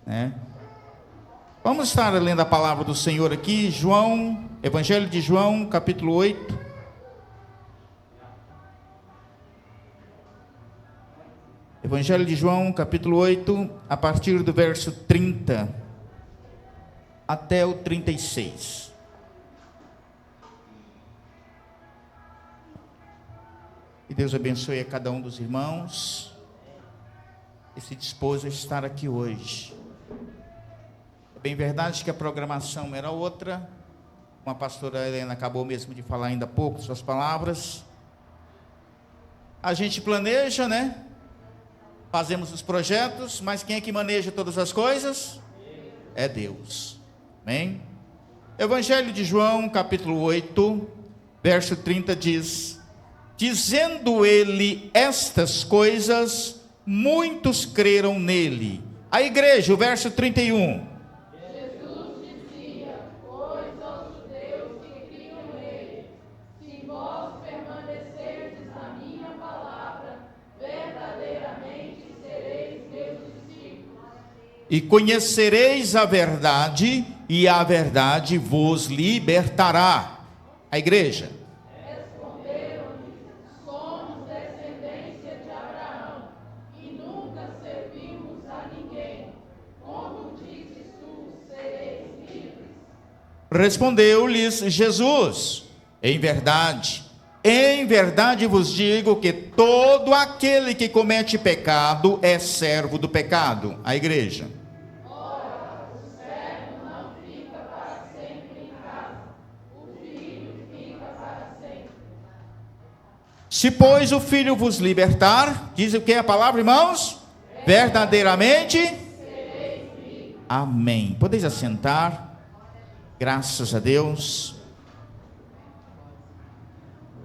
né? Vamos estar lendo a palavra do Senhor aqui, Evangelho de João, capítulo 8. Evangelho de João, capítulo 8, a partir do verso 30 até o 36. Que Deus abençoe a cada um dos irmãos que se dispôs a estar aqui hoje. É bem verdade que a programação era outra, como a pastora Helena acabou mesmo de falar ainda há pouco, suas palavras. A gente planeja, né? Fazemos os projetos, mas quem é que maneja todas as coisas? É Deus. Amém? Evangelho de João, capítulo 8, verso 30 diz: dizendo ele estas coisas, muitos creram nele. A igreja, o verso 31. Jesus dizia: pois aos judeus que criam nele, se vós permanecerdes na minha palavra, verdadeiramente sereis meus discípulos. E conhecereis a verdade, e a verdade vos libertará. A igreja. Responderam-lhe: somos descendência de Abraão, e nunca servimos a ninguém. Como dizes tu, sereis livres? Respondeu-lhes Jesus: em verdade vos digo que todo aquele que comete pecado é servo do pecado. A igreja. Ora, o servo não fica para sempre em casa, o filho fica para sempre. Se, pois, o Filho vos libertar, diz o que a palavra, irmãos? Verdadeiramente. Amém. Podeis assentar. Graças a Deus.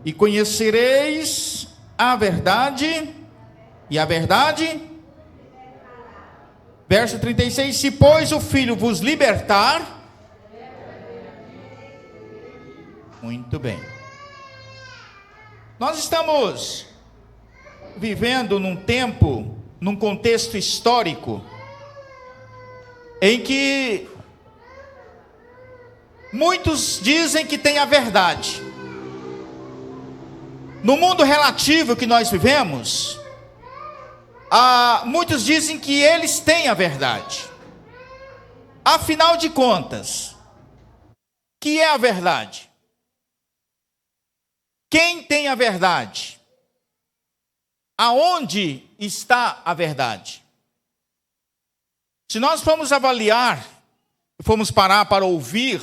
E conhecereis a verdade, e a verdade. Verso 36. Se, pois, o Filho vos libertar. Muito bem. Nós estamos vivendo num tempo, num contexto histórico, em que muitos dizem que tem a verdade. No mundo relativo que nós vivemos, muitos dizem que eles têm a verdade. Afinal de contas, que é a verdade? Quem tem a verdade? Aonde está a verdade? Se nós formos avaliar, formos parar para ouvir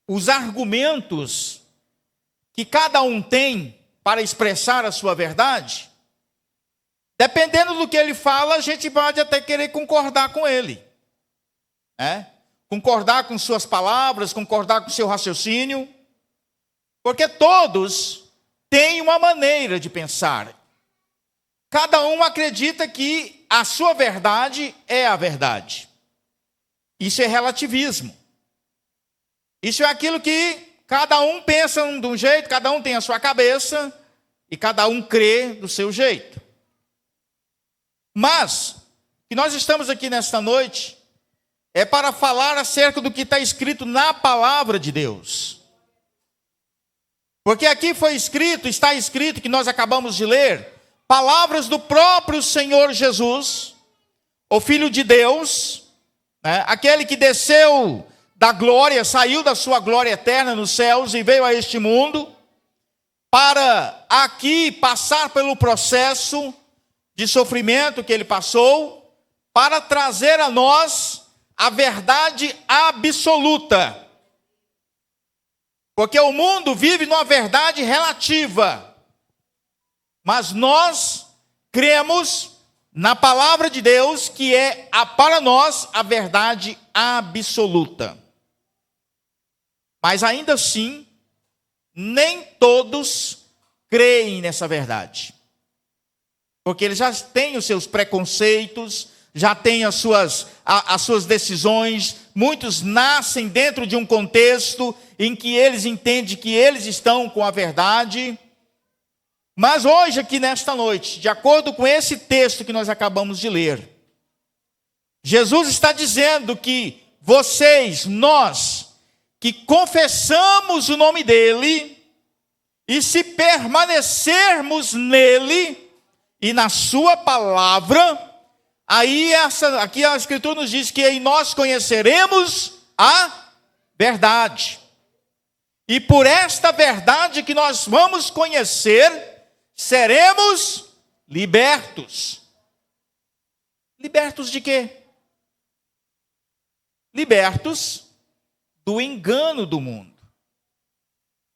os argumentos que cada um tem para expressar a sua verdade, dependendo do que ele fala, a gente pode até querer concordar com ele, concordar com suas palavras, concordar com seu raciocínio, porque todos têm uma maneira de pensar. Cada um acredita que a sua verdade é a verdade. Isso é relativismo. Isso é aquilo que cada um pensa de um jeito, cada um tem a sua cabeça, e cada um crê do seu jeito. Mas, que nós estamos aqui nesta noite, é para falar acerca do que está escrito na palavra de Deus. Porque aqui está escrito, que nós acabamos de ler, palavras do próprio Senhor Jesus, o Filho de Deus, aquele que desceu da glória, saiu da sua glória eterna nos céus e veio a este mundo, para aqui passar pelo processo de sofrimento que ele passou, para trazer a nós a verdade absoluta. Porque o mundo vive numa verdade relativa, mas nós cremos na palavra de Deus, que é para nós a verdade absoluta. Mas ainda assim, nem todos creem nessa verdade. Porque eles já têm os seus preconceitos, já têm as suas decisões. Muitos nascem dentro de um contexto em que eles entendem que eles estão com a verdade. Mas hoje, aqui nesta noite, de acordo com esse texto que nós acabamos de ler, Jesus está dizendo que nós, que confessamos o nome dele, e se permanecermos nele e na sua palavra, aí aqui a Escritura nos diz que em nós conheceremos a verdade. E por esta verdade que nós vamos conhecer, seremos libertos. Libertos de quê? Libertos do engano do mundo.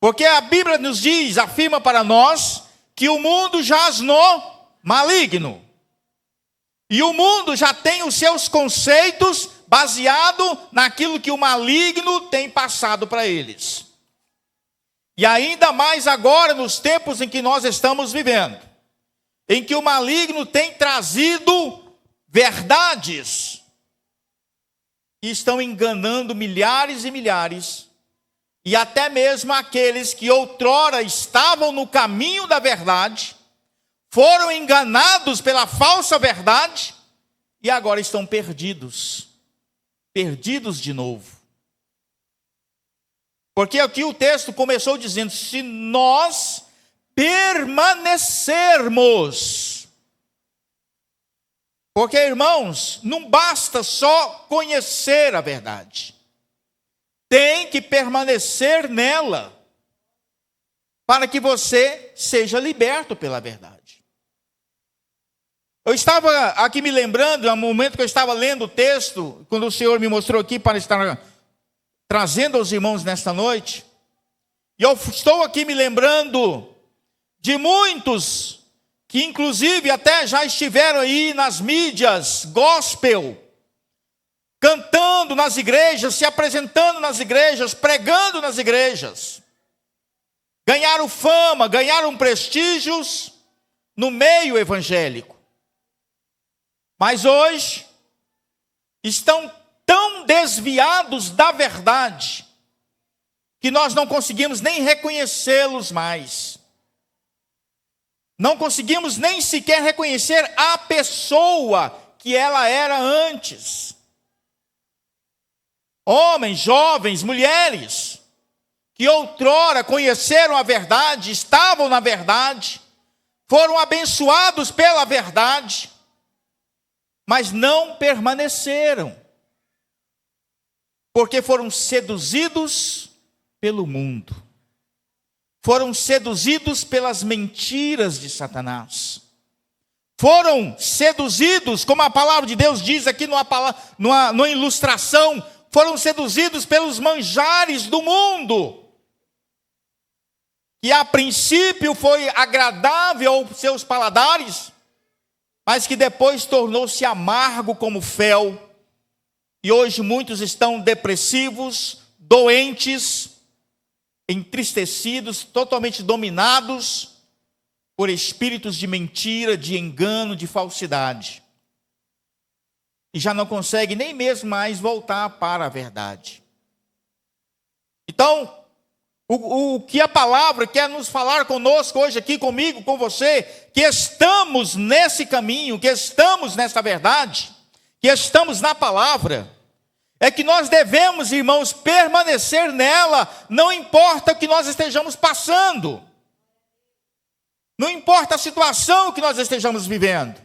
Porque a Bíblia nos diz, afirma para nós, que o mundo jaz no maligno. E o mundo já tem os seus conceitos baseado naquilo que o maligno tem passado para eles. E ainda mais agora nos tempos em que nós estamos vivendo, em que o maligno tem trazido verdades e estão enganando milhares e milhares, e até mesmo aqueles que outrora estavam no caminho da verdade, foram enganados pela falsa verdade e agora estão perdidos de novo. Porque aqui o texto começou dizendo: se nós permanecermos. Porque, irmãos, não basta só conhecer a verdade. Tem que permanecer nela, para que você seja liberto pela verdade. Eu estava aqui me lembrando, no momento que eu estava lendo o texto, quando o Senhor me mostrou aqui para estar trazendo aos irmãos nesta noite, e eu estou aqui me lembrando de muitos que inclusive até já estiveram aí nas mídias gospel, cantando nas igrejas, se apresentando nas igrejas, pregando nas igrejas. Ganharam fama, ganharam prestígios no meio evangélico. Mas hoje estão tão desviados da verdade que nós não conseguimos nem reconhecê-los mais. Não conseguimos nem sequer reconhecer a pessoa que ela era antes. Homens, jovens, mulheres, que outrora conheceram a verdade, estavam na verdade, foram abençoados pela verdade, mas não permaneceram, porque foram seduzidos pelo mundo, foram seduzidos pelas mentiras de Satanás, foram seduzidos, como a palavra de Deus diz aqui numa ilustração, foram seduzidos pelos manjares do mundo, que a princípio foi agradável aos seus paladares, mas que depois tornou-se amargo como fel, e hoje muitos estão depressivos, doentes, entristecidos, totalmente dominados por espíritos de mentira, de engano, de falsidade. E já não consegue nem mesmo mais voltar para a verdade. Então, o que a palavra quer nos falar conosco hoje aqui, comigo, com você, que estamos nesse caminho, que estamos nessa verdade, que estamos na palavra, é que nós devemos, irmãos, permanecer nela, não importa o que nós estejamos passando, não importa a situação que nós estejamos vivendo,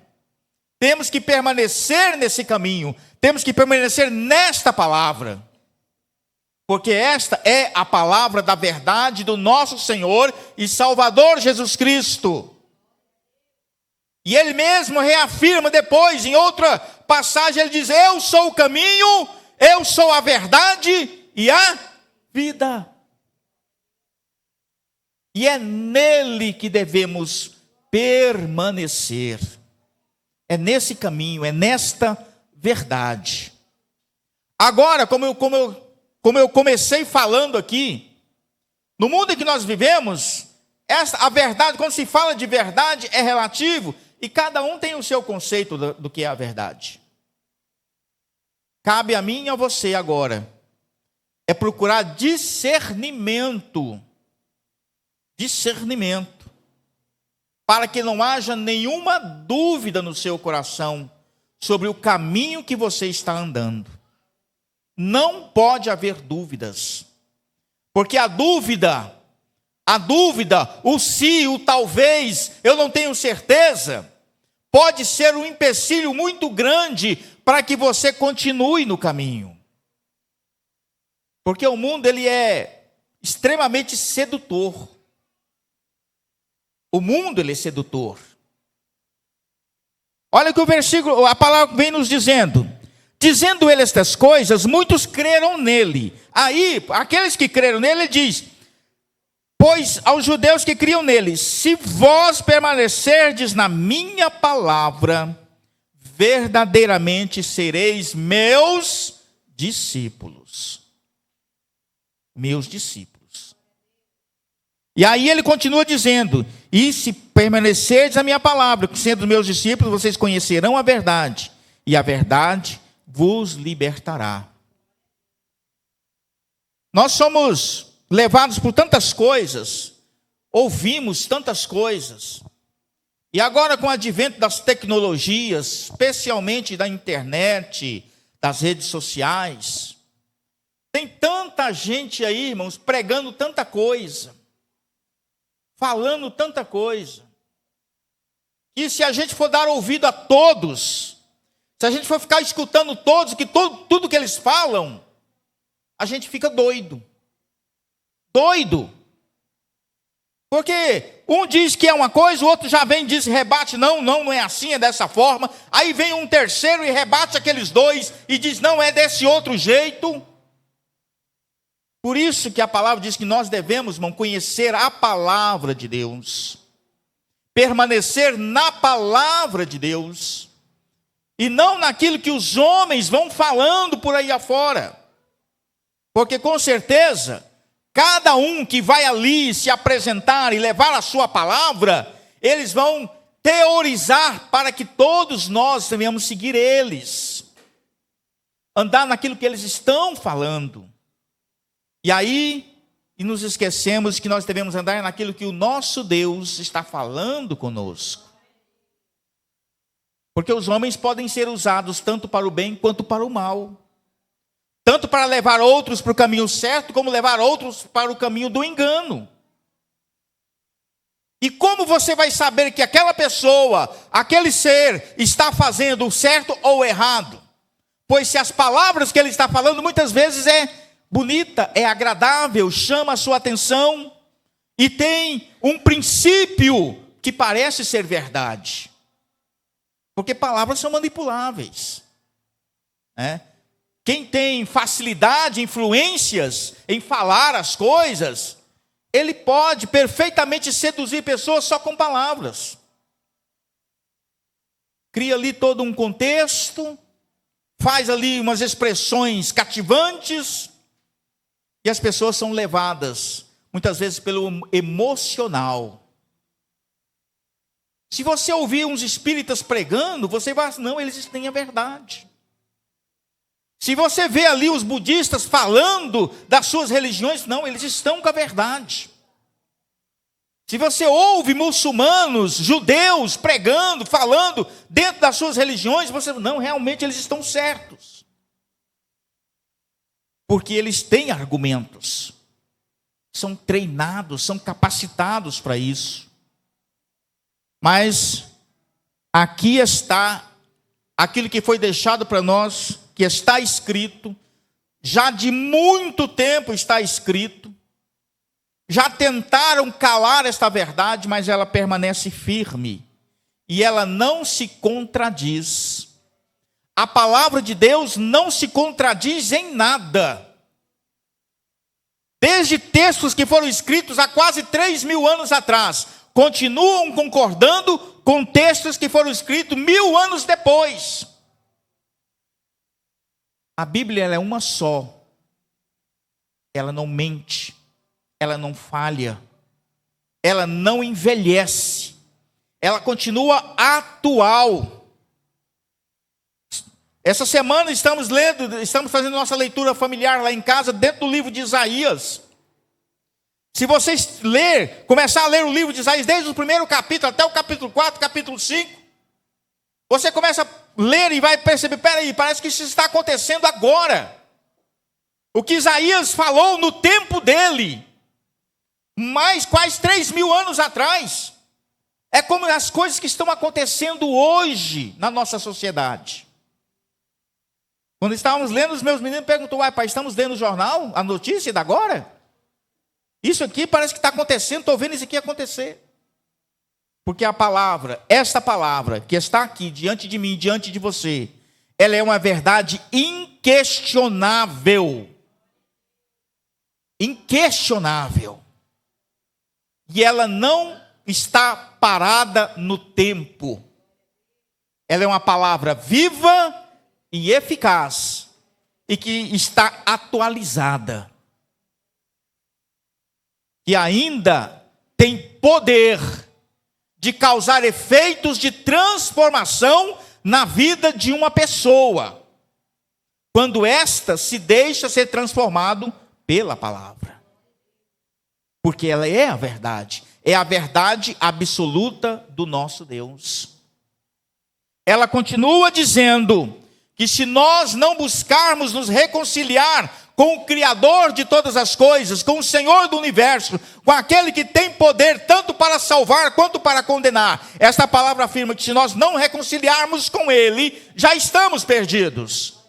temos que permanecer nesse caminho, temos que permanecer nesta palavra, porque esta é a palavra da verdade do nosso Senhor e Salvador Jesus Cristo. E Ele mesmo reafirma depois, em outra passagem, Ele diz: eu sou o caminho, eu sou a verdade e a vida. E é nele que devemos permanecer. É nesse caminho, é nesta verdade. Agora, como eu comecei falando aqui, no mundo em que nós vivemos, a verdade, quando se fala de verdade, é relativo, e cada um tem o seu conceito do que é a verdade. Cabe a mim e a você agora, é procurar discernimento, para que não haja nenhuma dúvida no seu coração sobre o caminho que você está andando. Não pode haver dúvidas. Porque a dúvida, o se, o talvez, eu não tenho certeza, pode ser um empecilho muito grande para que você continue no caminho. Porque o mundo, ele é extremamente sedutor. O mundo, ele é sedutor. Olha que o versículo, a palavra vem nos dizendo: dizendo ele estas coisas, muitos creram nele. Aí, aqueles que creram nele, ele diz: pois aos judeus que criam nele, se vós permanecerdes na minha palavra, verdadeiramente sereis meus discípulos. Meus discípulos. E aí ele continua dizendo: e se permanecerdes na minha palavra, sendo meus discípulos, vocês conhecerão a verdade, e a verdade vos libertará. Nós somos levados por tantas coisas, ouvimos tantas coisas, e agora com o advento das tecnologias, especialmente da internet, das redes sociais, tem tanta gente aí, irmãos, pregando tanta coisa, falando tanta coisa, e se a gente for dar ouvido a todos, se a gente for ficar escutando todos, tudo que eles falam, a gente fica doido. Doido. Porque um diz que é uma coisa, o outro já vem e diz, rebate, não é assim, é dessa forma. Aí vem um terceiro e rebate aqueles dois e diz, não, é desse outro jeito. Por isso que a palavra diz que nós devemos, irmão, conhecer a palavra de Deus. Permanecer na palavra de Deus. E não naquilo que os homens vão falando por aí afora. Porque com certeza, cada um que vai ali se apresentar e levar a sua palavra, eles vão teorizar para que todos nós venhamos seguir eles. Andar naquilo que eles estão falando. E aí, nos esquecemos que nós devemos andar naquilo que o nosso Deus está falando conosco. Porque os homens podem ser usados tanto para o bem quanto para o mal. Tanto para levar outros para o caminho certo, como levar outros para o caminho do engano. E como você vai saber que aquela pessoa, aquele ser, está fazendo o certo ou o errado? Pois se as palavras que ele está falando muitas vezes é bonita, é agradável, chama a sua atenção e tem um princípio que parece ser verdade. Porque palavras são manipuláveis. Quem tem facilidade, influências em falar as coisas, ele pode perfeitamente seduzir pessoas só com palavras. Cria ali todo um contexto, faz ali umas expressões cativantes, e as pessoas são levadas, muitas vezes, pelo emocional. Se você ouvir uns espíritas pregando, você vai dizer, não, eles têm a verdade. Se você vê ali os budistas falando das suas religiões, não, eles estão com a verdade. Se você ouve muçulmanos, judeus pregando, falando dentro das suas religiões, você não, realmente eles estão certos. Porque eles têm argumentos, são treinados, são capacitados para isso. Mas aqui está aquilo que foi deixado para nós, que está escrito, já de muito tempo está escrito, já tentaram calar esta verdade, mas ela permanece firme, e ela não se contradiz. A palavra de Deus não se contradiz em nada. Desde textos que foram escritos há quase 3.000 anos atrás, continuam concordando com textos que foram escritos 1.000 anos depois. A Bíblia ela é uma só. Ela não mente, ela não falha, ela não envelhece, ela continua atual. Essa semana estamos fazendo nossa leitura familiar lá em casa, dentro do livro de Isaías. Se vocês começar a ler o livro de Isaías, desde o primeiro capítulo até o capítulo 4, capítulo 5, você começa a ler e vai perceber, peraí, parece que isso está acontecendo agora. O que Isaías falou no tempo dele, mais quase 3.000 anos atrás, é como as coisas que estão acontecendo hoje na nossa sociedade. Quando estávamos lendo, os meus meninos perguntou, pai, estamos lendo o jornal, a notícia da agora? Isso aqui parece que está acontecendo, estou vendo isso aqui acontecer. Porque a palavra, esta palavra que está aqui diante de mim, diante de você, ela é uma verdade inquestionável. Inquestionável. E ela não está parada no tempo. Ela é uma palavra viva e eficaz, e que está atualizada. E ainda tem poder de causar efeitos de transformação na vida de uma pessoa, quando esta se deixa ser transformado pela palavra. Porque ela é a verdade absoluta do nosso Deus. Ela continua dizendo que se nós não buscarmos nos reconciliar com o Criador de todas as coisas, com o Senhor do universo, com aquele que tem poder tanto para salvar quanto para condenar, esta palavra afirma que se nós não reconciliarmos com Ele, já estamos perdidos.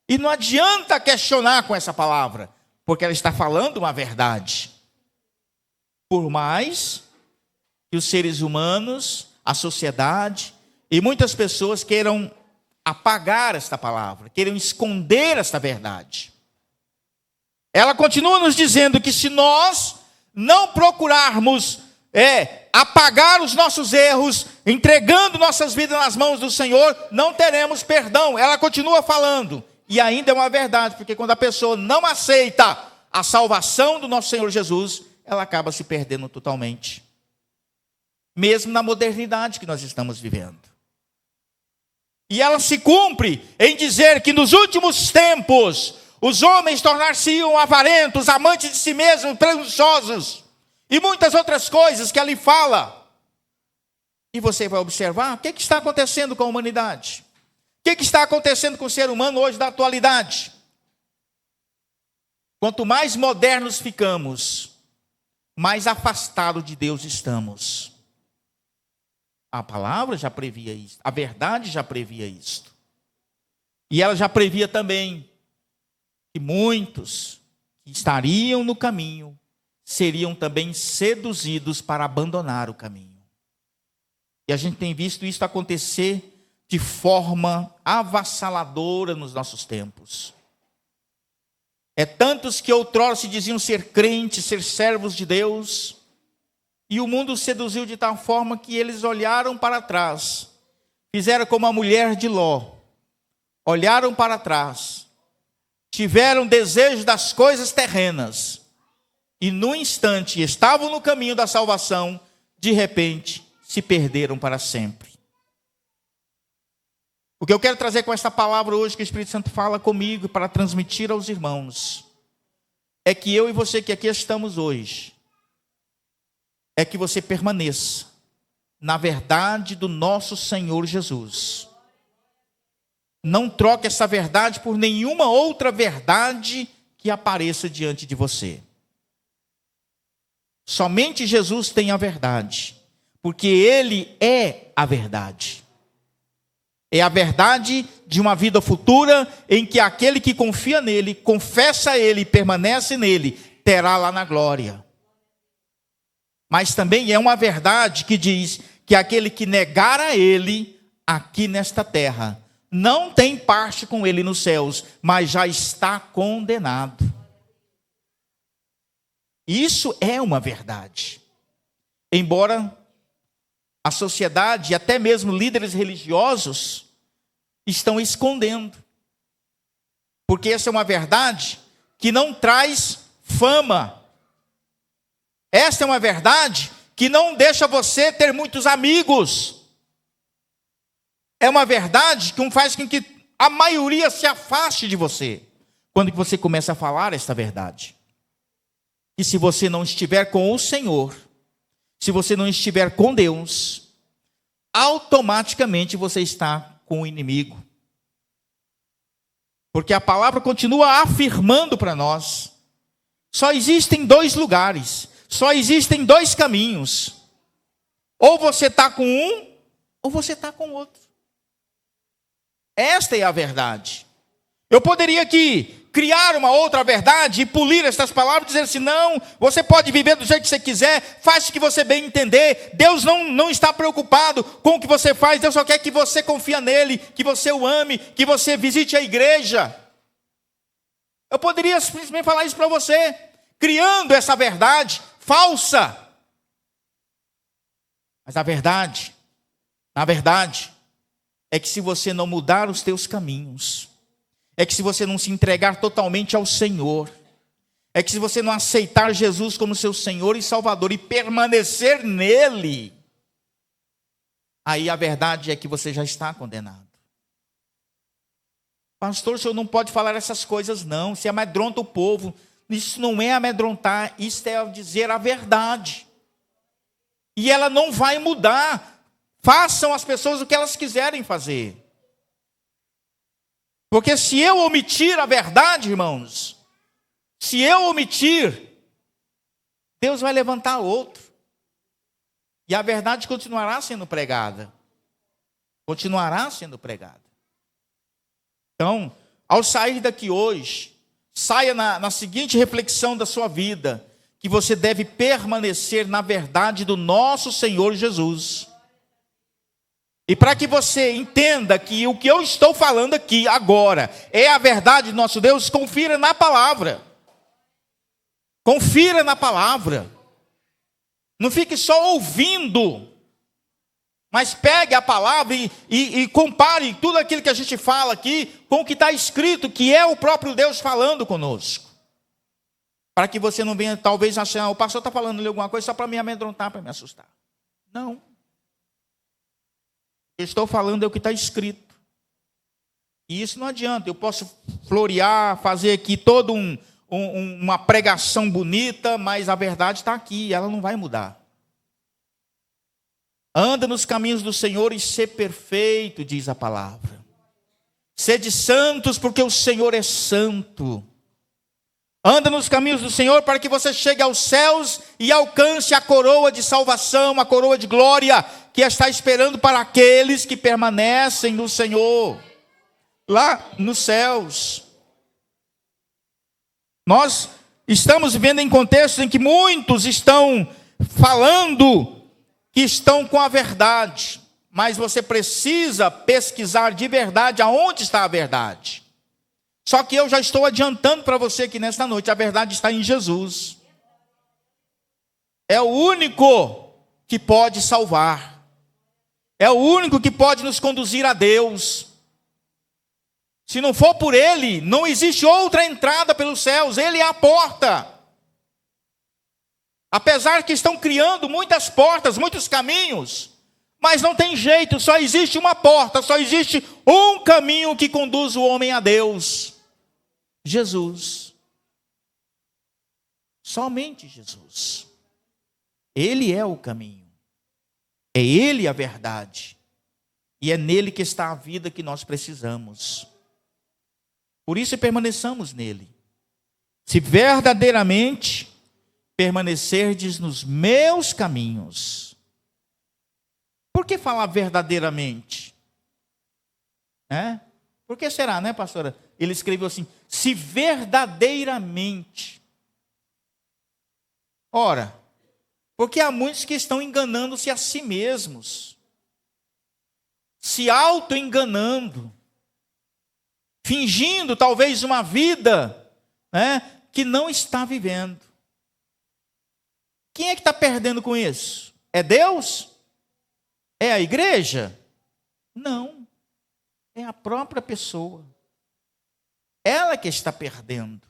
E não adianta questionar com essa palavra, porque ela está falando uma verdade. Por mais que os seres humanos, a sociedade e muitas pessoas queiram apagar esta palavra, queiram esconder esta verdade. Ela continua nos dizendo que se nós não procurarmos apagar os nossos erros, entregando nossas vidas nas mãos do Senhor, não teremos perdão. Ela continua falando, e ainda é uma verdade, porque quando a pessoa não aceita a salvação do nosso Senhor Jesus, ela acaba se perdendo totalmente. Mesmo na modernidade que nós estamos vivendo. E ela se cumpre em dizer que nos últimos tempos, os homens tornar-se-iam avarentos, amantes de si mesmos, presunçosos, e muitas outras coisas que ali fala. E você vai observar o que está acontecendo com a humanidade. O que está acontecendo com o ser humano hoje da atualidade. Quanto mais modernos ficamos, mais afastados de Deus estamos. A palavra já previa isso, a verdade já previa isto. E ela já previa também que muitos que estariam no caminho seriam também seduzidos para abandonar o caminho. E a gente tem visto isso acontecer de forma avassaladora nos nossos tempos. Tantos que outrora se diziam ser crentes, ser servos de Deus, e o mundo os seduziu de tal forma que eles olharam para trás, fizeram como a mulher de Ló, olharam para trás, tiveram desejo das coisas terrenas, e no instante estavam no caminho da salvação, de repente se perderam para sempre. O que eu quero trazer com esta palavra hoje, que o Espírito Santo fala comigo para transmitir aos irmãos, é que eu e você que aqui estamos hoje, é que você permaneça na verdade do nosso Senhor Jesus. Não troque essa verdade por nenhuma outra verdade que apareça diante de você. Somente Jesus tem a verdade, porque Ele é a verdade. É a verdade de uma vida futura em que aquele que confia nele, confessa Ele e permanece nele, terá lá na glória. Mas também é uma verdade que diz que aquele que negar a Ele aqui nesta terra, não tem parte com Ele nos céus, mas já está condenado. Isso é uma verdade. Embora a sociedade e até mesmo líderes religiosos estão escondendo. Porque essa é uma verdade que não traz fama. Esta é uma verdade que não deixa você ter muitos amigos. É uma verdade que faz com que a maioria se afaste de você, quando você começa a falar esta verdade. E se você não estiver com o Senhor, se você não estiver com Deus, automaticamente você está com o inimigo. Porque a palavra continua afirmando para nós: só existem dois lugares, só existem dois caminhos. Ou você está com um, ou você está com outro. Esta é a verdade. Eu poderia aqui criar uma outra verdade e polir estas palavras e dizer assim: não, você pode viver do jeito que você quiser, faz o que você bem entender. Deus não está preocupado com o que você faz, Deus só quer que você confie nele, que você o ame, que você visite a igreja. Eu poderia simplesmente falar isso para você, criando essa verdade falsa. Mas a verdade, na verdade, é que se você não mudar os teus caminhos, é que se você não se entregar totalmente ao Senhor, é que se você não aceitar Jesus como seu Senhor e Salvador e permanecer nele, aí a verdade é que você já está condenado. Pastor, o senhor não pode falar essas coisas não, se amedronta o povo. Isso não é amedrontar, isso é dizer a verdade. E ela não vai mudar. Façam as pessoas o que elas quiserem fazer. Porque se eu omitir a verdade, irmãos, se eu omitir, Deus vai levantar outro. E a verdade continuará sendo pregada. Continuará sendo pregada. Então, ao sair daqui hoje, saia na seguinte reflexão da sua vida: que você deve permanecer na verdade do nosso Senhor Jesus. E para que você entenda que o que eu estou falando aqui agora é a verdade do nosso Deus, confira na palavra. Confira na palavra. Não fique só ouvindo, mas pegue a palavra e compare tudo aquilo que a gente fala aqui com o que está escrito, que é o próprio Deus falando conosco. Para que você não venha talvez achar: o pastor está falando ali alguma coisa só para me amedrontar, para me assustar. Não. O que eu estou falando é o que está escrito. E isso não adianta. Eu posso florear, fazer aqui toda uma pregação bonita, mas a verdade está aqui, ela não vai mudar. Anda nos caminhos do Senhor e sê perfeito, diz a palavra. Sede santos, porque o Senhor é santo. Anda nos caminhos do Senhor para que você chegue aos céus e alcance a coroa de salvação, a coroa de glória que está esperando para aqueles que permanecem no Senhor, lá nos céus. Nós estamos vivendo em contextos em que muitos estão falando que estão com a verdade, mas você precisa pesquisar de verdade aonde está a verdade. Só que eu já estou adiantando para você que nesta noite a verdade está em Jesus. É o único que pode salvar. É o único que pode nos conduzir a Deus. Se não for por Ele, não existe outra entrada pelos céus. Ele é a porta. Apesar que estão criando muitas portas, muitos caminhos, mas não tem jeito, só existe uma porta, só existe um caminho que conduz o homem a Deus: Jesus. Somente Jesus. Ele é o caminho. É Ele a verdade. E é nele que está a vida que nós precisamos. Por isso permaneçamos nele. Se verdadeiramente permanecerdes nos meus caminhos. Por que falar verdadeiramente? Por que será, né, pastora? Ele escreveu assim: se verdadeiramente. Ora, porque há muitos que estão enganando-se a si mesmos, se auto-enganando, fingindo talvez uma vida, que não está vivendo. Quem é que está perdendo com isso? É Deus? É a igreja? Não. É a própria pessoa. Ela que está perdendo.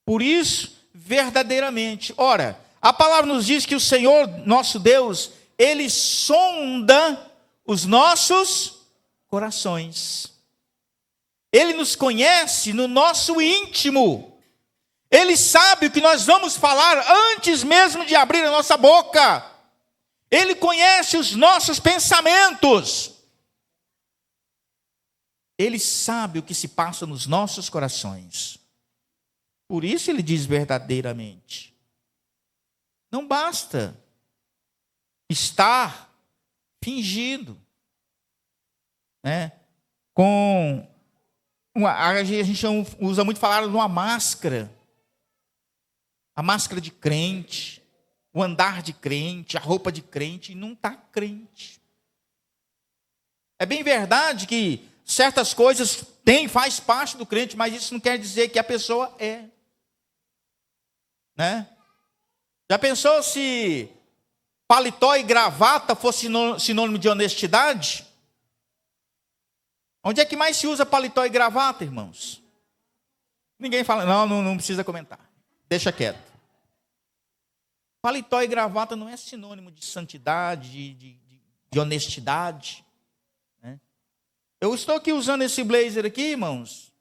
Por isso, verdadeiramente. Ora, a palavra nos diz que o Senhor, nosso Deus, Ele sonda os nossos corações. Ele nos conhece no nosso íntimo. Ele sabe o que nós vamos falar antes mesmo de abrir a nossa boca. Ele conhece os nossos pensamentos. Ele sabe o que se passa nos nossos corações. Por isso ele diz verdadeiramente. Não basta estar fingindo, né? A gente usa muito falar de uma máscara. A máscara de crente, o andar de crente, a roupa de crente, e não está crente. É bem verdade que certas coisas faz parte do crente, mas isso não quer dizer que a pessoa é. Né? Já pensou se paletó e gravata fosse sinônimo de honestidade? Onde é que mais se usa paletó e gravata, irmãos? Ninguém fala, não precisa comentar. Deixa quieto. Paletó e gravata não é sinônimo de santidade, de honestidade. Né? Eu estou aqui usando esse blazer aqui, irmãos,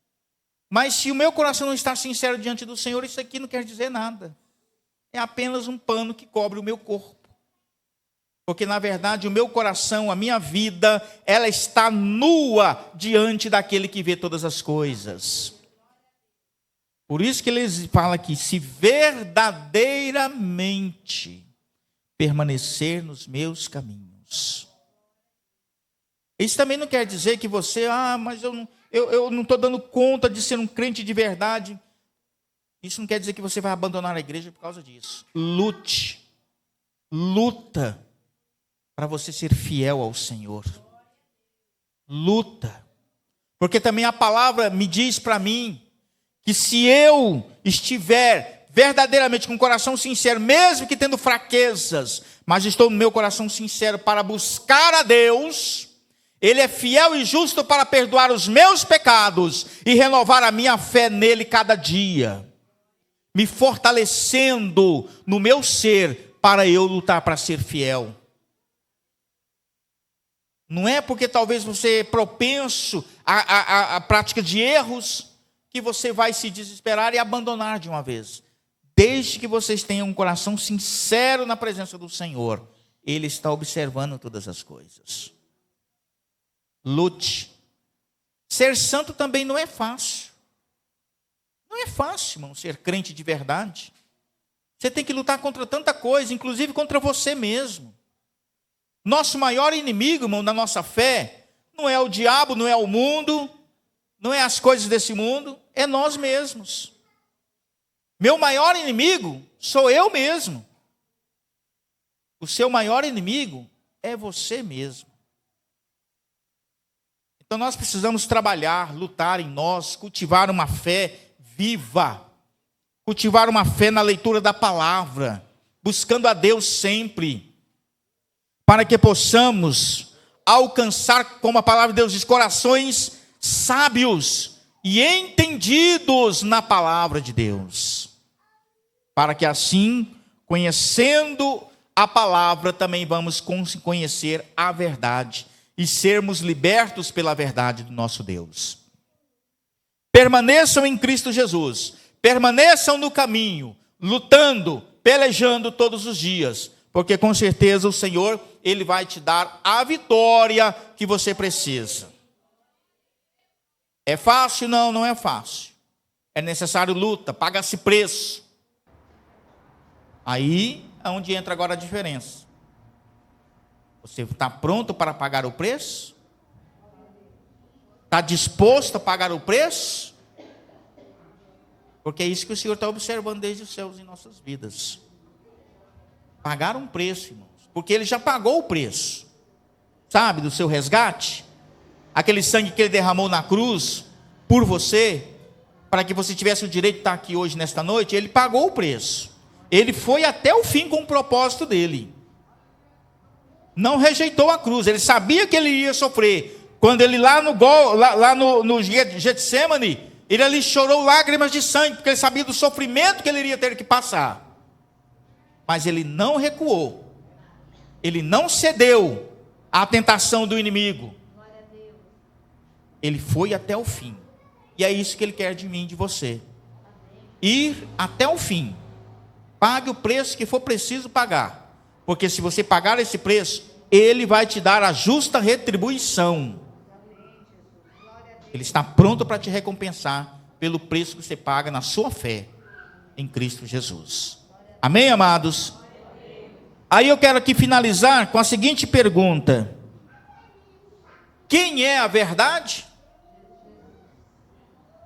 mas se o meu coração não está sincero diante do Senhor, isso aqui não quer dizer nada. É apenas um pano que cobre o meu corpo. Porque, na verdade, o meu coração, a minha vida, ela está nua diante daquele que vê todas as coisas. Por isso que ele fala aqui, se verdadeiramente permanecer nos meus caminhos. Isso também não quer dizer que você, mas eu não estou dando conta de ser um crente de verdade. Isso não quer dizer que você vai abandonar a igreja por causa disso. Luta para você ser fiel ao Senhor. Luta. Porque também a palavra me diz para mim que se eu estiver verdadeiramente com o coração sincero, mesmo que tendo fraquezas, mas estou no meu coração sincero para buscar a Deus, Ele é fiel e justo para perdoar os meus pecados e renovar a minha fé nele cada dia, me fortalecendo no meu ser para eu lutar para ser fiel. Não é porque talvez você é propenso à prática de erros que você vai se desesperar e abandonar de uma vez. Desde que vocês tenham um coração sincero na presença do Senhor, Ele está observando todas as coisas. Lute. Ser santo também não é fácil. Não é fácil, irmão, ser crente de verdade. Você tem que lutar contra tanta coisa, inclusive contra você mesmo. Nosso maior inimigo, irmão, da nossa fé, não é o diabo, não é o mundo, não é as coisas desse mundo, é nós mesmos. Meu maior inimigo sou eu mesmo. O seu maior inimigo é você mesmo. Então nós precisamos trabalhar, lutar em nós, cultivar uma fé viva, cultivar uma fé na leitura da palavra, buscando a Deus sempre, para que possamos alcançar, como a palavra de Deus diz, corações sábios e entendidos na palavra de Deus. Para que assim, conhecendo a palavra, também vamos conhecer a verdade e sermos libertos pela verdade do nosso Deus. Permaneçam em Cristo Jesus, permaneçam no caminho, lutando, pelejando todos os dias, porque com certeza o Senhor, Ele vai te dar a vitória que você precisa. É fácil? Não, não é fácil. É necessário luta, paga-se preço. Aí é onde entra agora a diferença. Você está pronto para pagar o preço? Está disposto a pagar o preço? Porque é isso que o Senhor está observando desde os céus em nossas vidas. Pagar um preço, irmãos. Porque Ele já pagou o preço. Sabe, do seu resgate? Aquele sangue que Ele derramou na cruz por você, para que você tivesse o direito de estar aqui hoje, nesta noite. Ele pagou o preço. Ele foi até o fim com o propósito dele. Não rejeitou a cruz. Ele sabia que ele ia sofrer. Quando ele lá no Getsemane, ele ali chorou lágrimas de sangue, porque ele sabia do sofrimento que ele iria ter que passar. Mas ele não recuou. Ele não cedeu à tentação do inimigo. Ele foi até o fim. E é isso que Ele quer de mim e de você. Ir até o fim. Pague o preço que for preciso pagar. Porque se você pagar esse preço, Ele vai te dar a justa retribuição. Ele está pronto para te recompensar pelo preço que você paga na sua fé em Cristo Jesus. Amém, amados? Aí eu quero aqui finalizar com a seguinte pergunta: quem é a verdade?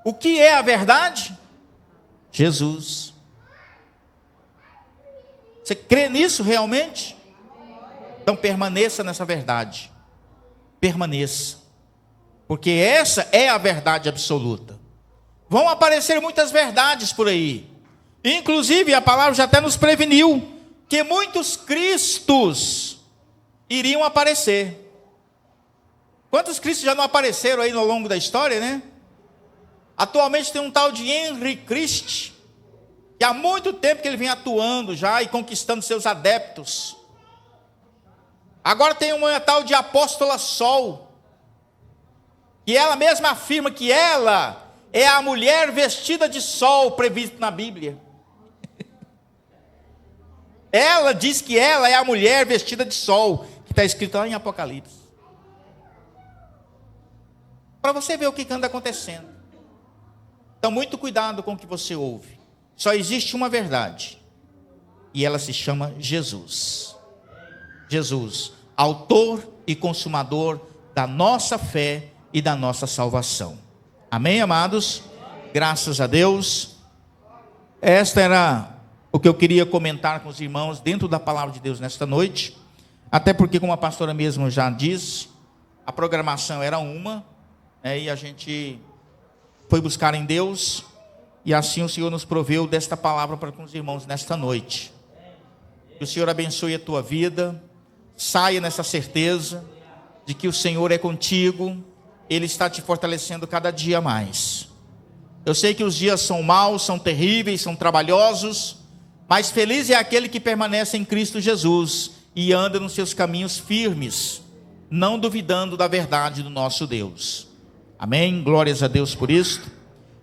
O que é a verdade? Jesus. Você crê nisso realmente? Então permaneça nessa verdade. Permaneça. Porque essa é a verdade absoluta. Vão aparecer muitas verdades por aí. Inclusive a palavra já até nos preveniu que muitos cristos iriam aparecer. Quantos cristos já não apareceram aí ao longo da história, né? Atualmente tem um tal de Henry Christ, que há muito tempo que ele vem atuando já e conquistando seus adeptos. Agora tem uma tal de Apóstola Sol, e ela mesma afirma que ela é a mulher vestida de sol prevista na Bíblia. Ela diz que ela é a mulher vestida de sol, que está escrito lá em Apocalipse. Para você ver o que anda acontecendo. Então, muito cuidado com o que você ouve. Só existe uma verdade, e ela se chama Jesus. Jesus, autor e consumador da nossa fé e da nossa salvação. Amém, amados? Graças a Deus. Esta era o que eu queria comentar com os irmãos dentro da palavra de Deus nesta noite. Até porque, como a pastora mesmo já disse, a programação era uma, e a gente foi buscar em Deus, e assim o Senhor nos proveu desta palavra para com os irmãos nesta noite. Que o Senhor abençoe a tua vida, saia nessa certeza de que o Senhor é contigo, Ele está te fortalecendo cada dia mais. Eu sei que os dias são maus, são terríveis, são trabalhosos, mas feliz é aquele que permanece em Cristo Jesus e anda nos seus caminhos firmes, não duvidando da verdade do nosso Deus. Amém? Glórias a Deus por isso.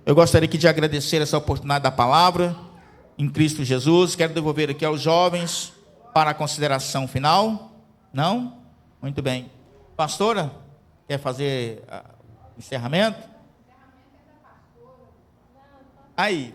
Eu gostaria aqui de agradecer essa oportunidade da palavra em Cristo Jesus. Quero devolver aqui aos jovens para a consideração final. Não? Muito bem. Pastora, quer fazer o encerramento? Aí.